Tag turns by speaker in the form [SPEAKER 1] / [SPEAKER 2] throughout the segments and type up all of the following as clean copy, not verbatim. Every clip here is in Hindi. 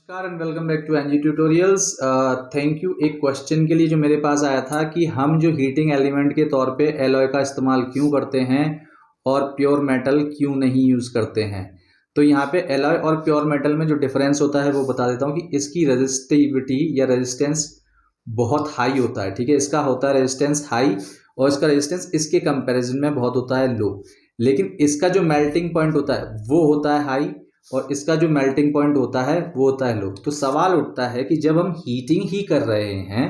[SPEAKER 1] नमस्कार and welcome back to NG tutorials. Thank you. एक क्वेश्चन के लिए जो मेरे पास आया था कि हम जो हीटिंग एलिमेंट के तौर पे एलॉय का इस्तेमाल क्यों करते हैं और प्योर मेटल क्यों नहीं यूज़ करते हैं। तो यहाँ पे एलॉय और प्योर मेटल में जो डिफरेंस होता है वो बता देता हूँ कि इसकी रेजिस्टिविटी या रेजिस्टेंस बहुत हाई होता है। ठीक है, इसका होता है रेजिस्टेंस हाई और इसका रेजिस्टेंस इसके कंपेरिजन में बहुत होता है लो। लेकिन इसका जो मेल्टिंग पॉइंट होता है वो होता है हाई और इसका जो मेल्टिंग पॉइंट होता है वो होता है लो। तो सवाल उठता है कि जब हम हीटिंग ही कर रहे हैं,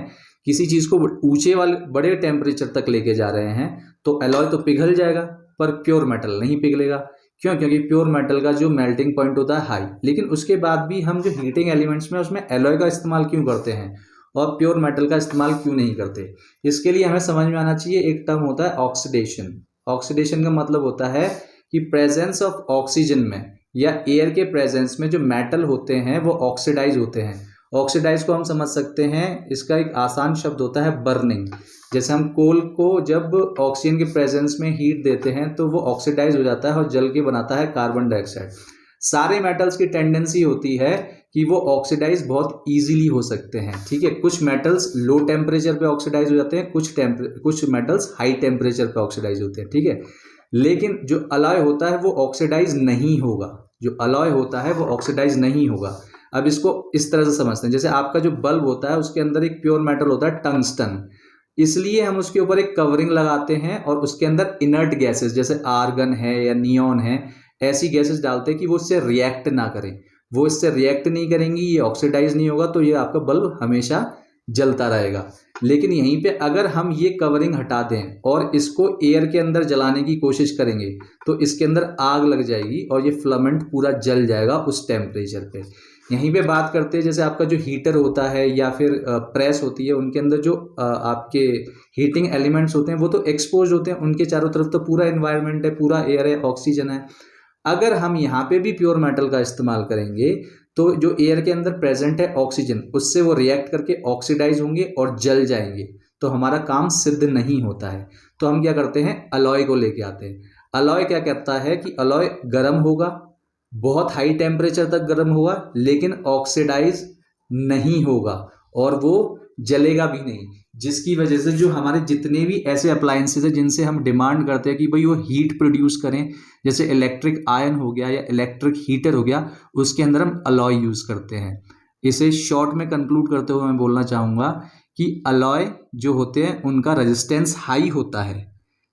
[SPEAKER 1] किसी चीज़ को ऊंचे वाले बड़े टेम्परेचर तक लेके जा रहे हैं, तो एलॉय तो पिघल जाएगा पर प्योर मेटल नहीं पिघलेगा। क्यों? क्योंकि प्योर मेटल का जो मेल्टिंग पॉइंट होता है हाई। लेकिन उसके बाद भी हम जो हीटिंग एलिमेंट्स में उसमें एलॉय का इस्तेमाल क्यों करते हैं और प्योर मेटल का इस्तेमाल क्यों नहीं करते। इसके लिए हमें समझ में आना चाहिए, एक टर्म होता है ऑक्सीडेशन। ऑक्सीडेशन का मतलब होता है कि प्रेजेंस ऑफ ऑक्सीजन में या एयर के प्रेजेंस में जो मेटल होते हैं वो ऑक्सीडाइज होते हैं। ऑक्सीडाइज को हम समझ सकते हैं, इसका एक आसान शब्द होता है बर्निंग। जैसे हम कोल को जब ऑक्सीजन के प्रेजेंस में हीट देते हैं तो वो ऑक्सीडाइज हो जाता है और जल के बनाता है कार्बन डाइऑक्साइड। सारे मेटल्स की टेंडेंसी होती है कि वो ऑक्सीडाइज बहुत इजीली हो सकते हैं। ठीक है, कुछ मेटल्स लो टेम्परेचर पे ऑक्सीडाइज हो जाते हैं, कुछ मेटल्स हाई टेम्परेचर पे ऑक्सीडाइज होते हैं। ठीक है, लेकिन जो अलॉय होता है वो ऑक्सीडाइज नहीं होगा। जो अलॉय होता है वो ऑक्सीडाइज नहीं होगा। अब इसको इस तरह से समझते हैं, जैसे आपका जो बल्ब होता है उसके अंदर एक प्योर मेटल होता है टंगस्टन, इसलिए हम उसके ऊपर एक कवरिंग लगाते हैं और उसके अंदर इनर्ट गैसेस जैसे आर्गन है या नियॉन है, ऐसी गैसेस डालते हैं कि वो इससे रिएक्ट ना करें। वो इससे रिएक्ट नहीं करेंगी, ये ऑक्सीडाइज नहीं होगा, तो ये आपका बल्ब हमेशा जलता रहेगा। लेकिन यहीं पे अगर हम ये कवरिंग हटा दें और इसको एयर के अंदर जलाने की कोशिश करेंगे तो इसके अंदर आग लग जाएगी और ये फिलामेंट पूरा जल जाएगा उस टेम्परेचर पे। यहीं पे बात करते हैं, जैसे आपका जो हीटर होता है या फिर प्रेस होती है, उनके अंदर जो आपके हीटिंग एलिमेंट्स होते हैं वो तो एक्सपोज होते हैं, उनके चारों तरफ तो पूरा एनवायरनमेंट है, पूरा एयर है, ऑक्सीजन है। अगर हम यहाँ पे भी प्योर मेटल का इस्तेमाल करेंगे तो जो एयर के अंदर प्रेजेंट है ऑक्सीजन, उससे वो रिएक्ट करके ऑक्सीडाइज होंगे और जल जाएंगे, तो हमारा काम सिद्ध नहीं होता है। तो हम क्या करते हैं, अलॉय को लेके आते हैं। अलॉय क्या कहता है कि अलॉय गर्म होगा, बहुत हाई टेम्परेचर तक गर्म होगा, लेकिन ऑक्सीडाइज नहीं होगा और वो जलेगा भी नहीं। जिसकी वजह से जो हमारे जितने भी ऐसे अप्लायंसेज है जिनसे हम डिमांड करते हैं कि भाई वो हीट प्रोड्यूस करें, जैसे इलेक्ट्रिक आयन हो गया या इलेक्ट्रिक हीटर हो गया, उसके अंदर हम अलॉय यूज़ करते हैं। इसे शॉर्ट में कंक्लूड करते हुए मैं बोलना चाहूँगा कि अलॉय जो होते हैं उनका रेजिस्टेंस हाई होता है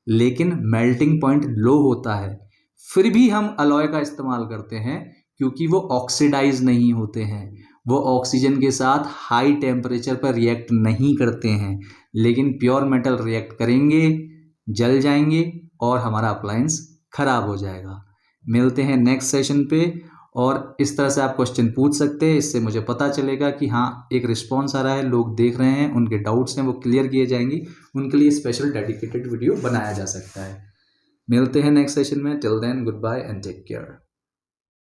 [SPEAKER 1] लेकिन मेल्टिंग पॉइंट लो होता है। फिर भी हम अलॉय का इस्तेमाल करते हैं क्योंकि वो ऑक्सीडाइज नहीं होते हैं, वो ऑक्सीजन के साथ हाई टेम्परेचर पर रिएक्ट नहीं करते हैं। लेकिन प्योर मेटल रिएक्ट करेंगे, जल जाएंगे और हमारा अप्लायंस खराब हो जाएगा। मिलते हैं नेक्स्ट सेशन पे और इस तरह से आप क्वेश्चन पूछ सकते हैं, इससे मुझे पता चलेगा कि हाँ एक रिस्पॉन्स आ रहा है, लोग देख रहे हैं, उनके डाउट्स हैं वो क्लियर किए जाएंगे, उनके लिए स्पेशल डेडिकेटेड वीडियो बनाया जा सकता है। मिलते हैं नेक्स्ट सेशन में। Till then goodbye and take care.